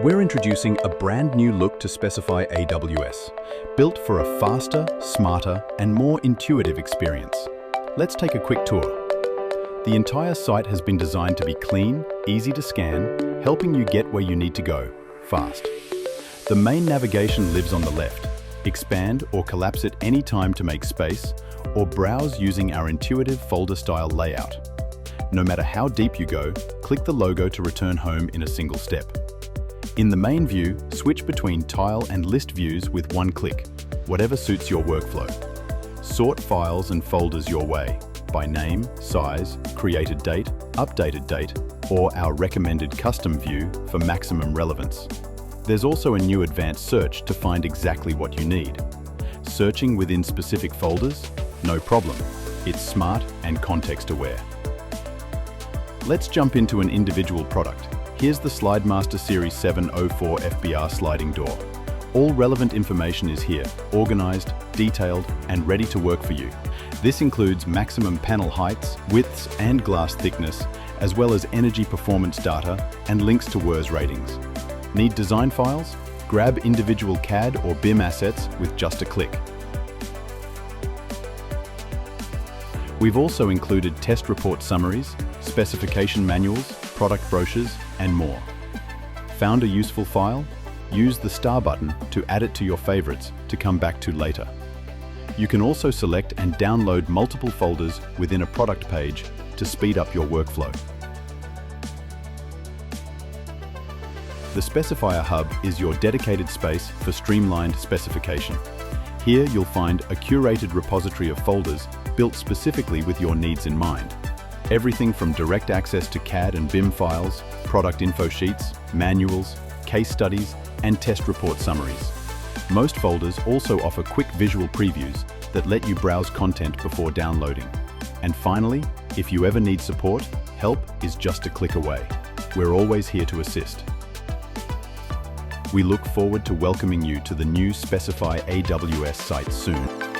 We're introducing a brand new look to SpecifyAWS, built for a faster, smarter, and more intuitive experience. Let's take a quick tour. The entire site has been designed to be clean, easy to scan, helping you get where you need to go, fast. The main navigation lives on the left. Expand or collapse it any time to make space, or browse using our intuitive folder-style layout. No matter how deep you go, click the logo to return home in a single step. In the main view, switch between tile and list views with one click, whatever suits your workflow. Sort files and folders your way, by name, size, created date, updated date, or our recommended custom view for maximum relevance. There's also a new advanced search to find exactly what you need. Searching within specific folders? No problem. It's smart and context-aware. Let's jump into an individual product. Here's the SlideMaster Series 704 FBR sliding door. All relevant information is here, organized, detailed, and ready to work for you. This includes maximum panel heights, widths, and glass thickness, as well as energy performance data and links to WRS ratings. Need design files? Grab individual CAD or BIM assets with just a click. We've also included test report summaries, specification manuals, product brochures, and more. Found a useful file? Use the star button to add it to your favorites to come back to later. You can also select and download multiple folders within a product page to speed up your workflow. The Specifier Hub is your dedicated space for streamlined specification. Here you'll find a curated repository of folders built specifically with your needs in mind. Everything from direct access to CAD and BIM files, product info sheets, manuals, case studies, and test report summaries. Most folders also offer quick visual previews that let you browse content before downloading. And finally, if you ever need support, help is just a click away. We're always here to assist. We look forward to welcoming you to the new SpecifyAWS site soon.